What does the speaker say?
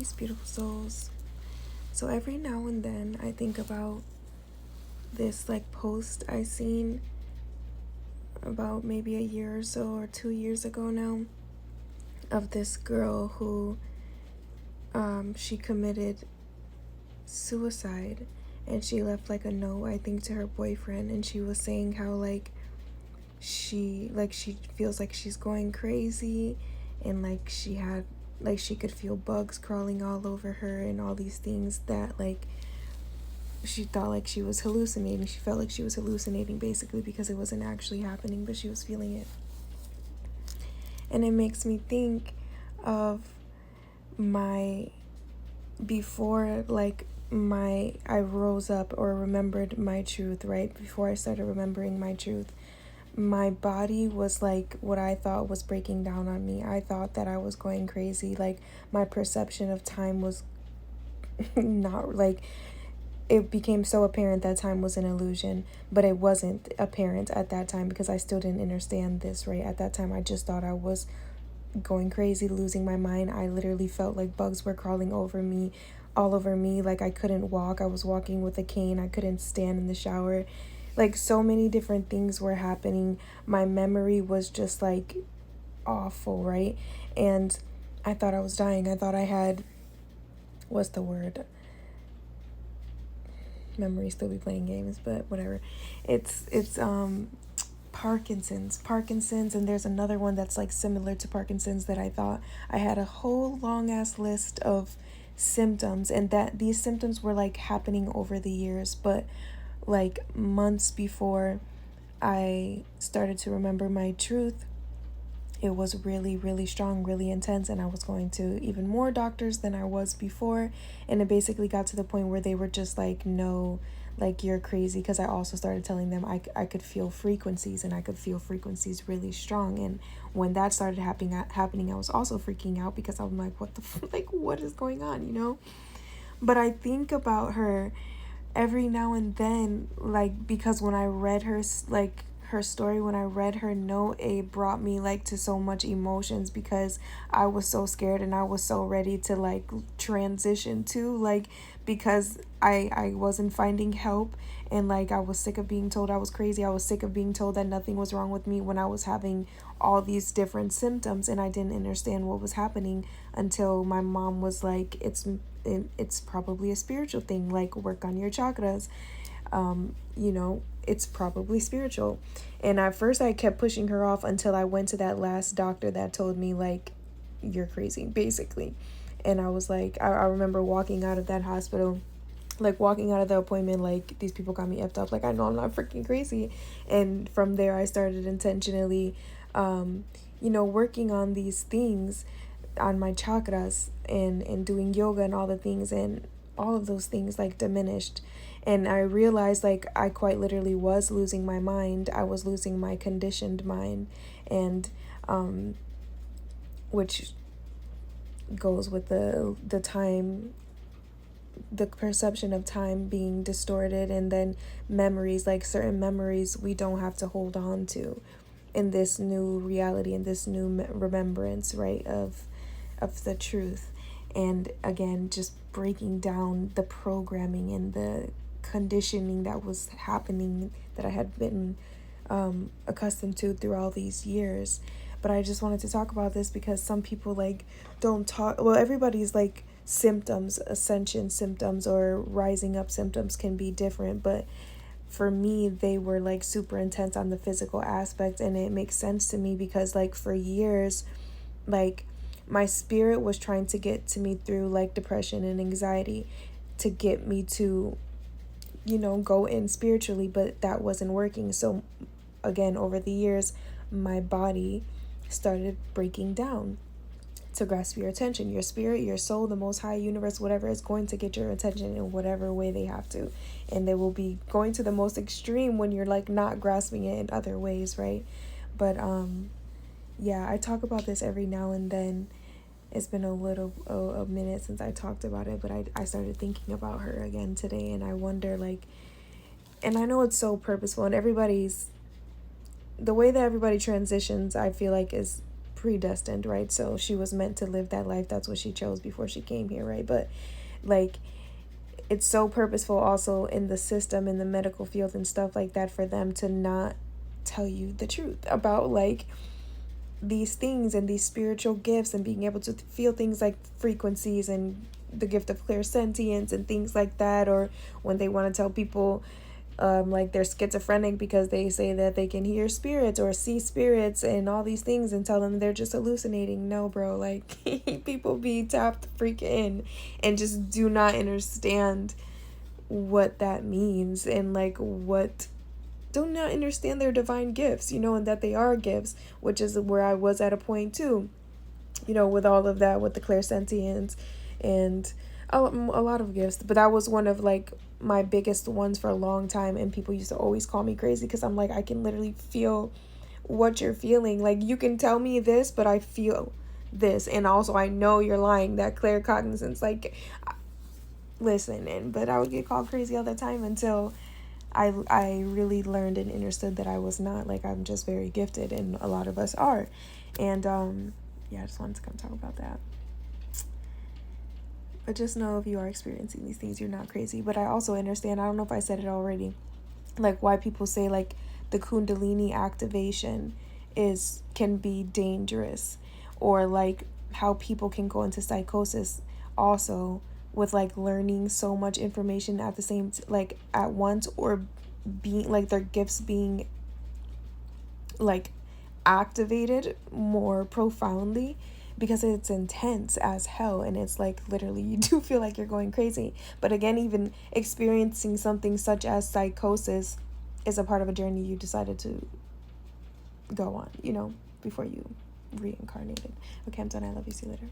Peace, beautiful souls. So every now and then I think about this post I seen about maybe a year or so or 2 years ago now of this girl who she committed suicide, and she left a note, I think, to her boyfriend, and she was saying how she feels like she's going crazy, and she could feel bugs crawling all over her and all these things that she thought she was hallucinating. She felt like she was hallucinating basically because it wasn't actually happening, but she was feeling it. And it makes me think of my before I rose up or remembered my truth, right? Before I started remembering my truth, my body was what I thought was breaking down on me. I thought that I was going crazy. My perception of time was not it became so apparent that time was an illusion, but it wasn't apparent at that time because I still didn't understand this, right? At that time, I just thought I was going crazy, losing my mind. I literally felt like bugs were crawling over me, all over me. I couldn't walk. I was walking with a cane. I couldn't stand in the shower. So many different things were happening. My memory was just awful, right? And I thought I was dying. I thought I had, what's the word? Memory still be playing games, but whatever. It's Parkinson's, and there's another one that's similar to Parkinson's that I thought I had a whole long ass list of symptoms, and that these symptoms were happening over the years, but months before I started to remember my truth, it was really, really strong, really intense, and I was going to even more doctors than I was before, and it basically got to the point where they were just no, you're crazy, because I also started telling them I could feel frequencies, and I could feel frequencies really strong, and when that started happening, I was also freaking out because I'm what the what is going on, But I think about her every now and then, because when I read her her story, when I read her note, it brought me to so much emotions because I was so scared and I was so ready to transition to because I wasn't finding help, and I was sick of being told I was crazy. I was sick of being told that nothing was wrong with me when I was having all these different symptoms, and I didn't understand what was happening until my mom was it's probably a spiritual thing, work on your chakras. It's probably spiritual. And at first I kept pushing her off until I went to that last doctor that told me you're crazy, basically. And I was I remember walking out of that hospital, walking out of the appointment, these people got me effed up, I know I'm not freaking crazy. And from there I started intentionally working on these things, on my chakras, and doing yoga and all the things, and all of those things diminished. And I realized I quite literally was losing my mind. I was losing my conditioned mind, and which goes with the time, the perception of time being distorted, and then memories, certain memories we don't have to hold on to in this new reality, in this new remembrance, right, of the truth. And again, just breaking down the programming and the conditioning that was happening, that I had been accustomed to through all these years. But I just wanted to talk about this because some people don't talk, well, everybody's symptoms, ascension symptoms or rising up symptoms can be different, but for me they were super intense on the physical aspect. And it makes sense to me because for years my spirit was trying to get to me through depression and anxiety to get me to go in spiritually, but that wasn't working. So again, over the years, my body started breaking down to grasp your attention. Your spirit, your soul, the most high universe, whatever, is going to get your attention in whatever way they have to. And they will be going to the most extreme when you're not grasping it in other ways, right? But yeah, I talk about this every now and then. It's been a minute since I talked about it, but I started thinking about her again today, and I wonder and I know it's so purposeful, and the way that everybody transitions, I feel is predestined, right? So she was meant to live that life. That's what she chose before she came here, right? But like, it's so purposeful also in the system, in the medical field and stuff like that, for them to not tell you the truth about like these things and these spiritual gifts and being able to feel things like frequencies and the gift of clairsentience and things like that. Or when they want to tell people like they're schizophrenic because they say that they can hear spirits or see spirits and all these things, and tell them they're just hallucinating. No, bro, like people be tapped freak in and just do not understand what that means, and like what do not understand their divine gifts, and that they are gifts, which is where I was at a point too, with all of that, with the clairsentience and a lot of gifts. But that was one of like my biggest ones for a long time, and people used to always call me crazy because I'm like, I can literally feel what you're feeling. Like, you can tell me this, but I feel this, and also I know you're lying. That claircognizance, like, listen. But I would get called crazy all the time until I really learned and understood that I was not. Like, I'm just very gifted, and a lot of us are. And yeah, I just wanted to come talk about that. But just know, if you are experiencing these things, you're not crazy. But I also understand, I don't know if I said it already, like why people say like the Kundalini activation can be dangerous, or like how people can go into psychosis also with like learning so much information at the same like at once, or being like their gifts being like activated more profoundly, because it's intense as hell, and it's like literally you do feel like you're going crazy. But again, even experiencing something such as psychosis is a part of a journey you decided to go on, before you reincarnated. Okay, I'm done. I love you. See you later.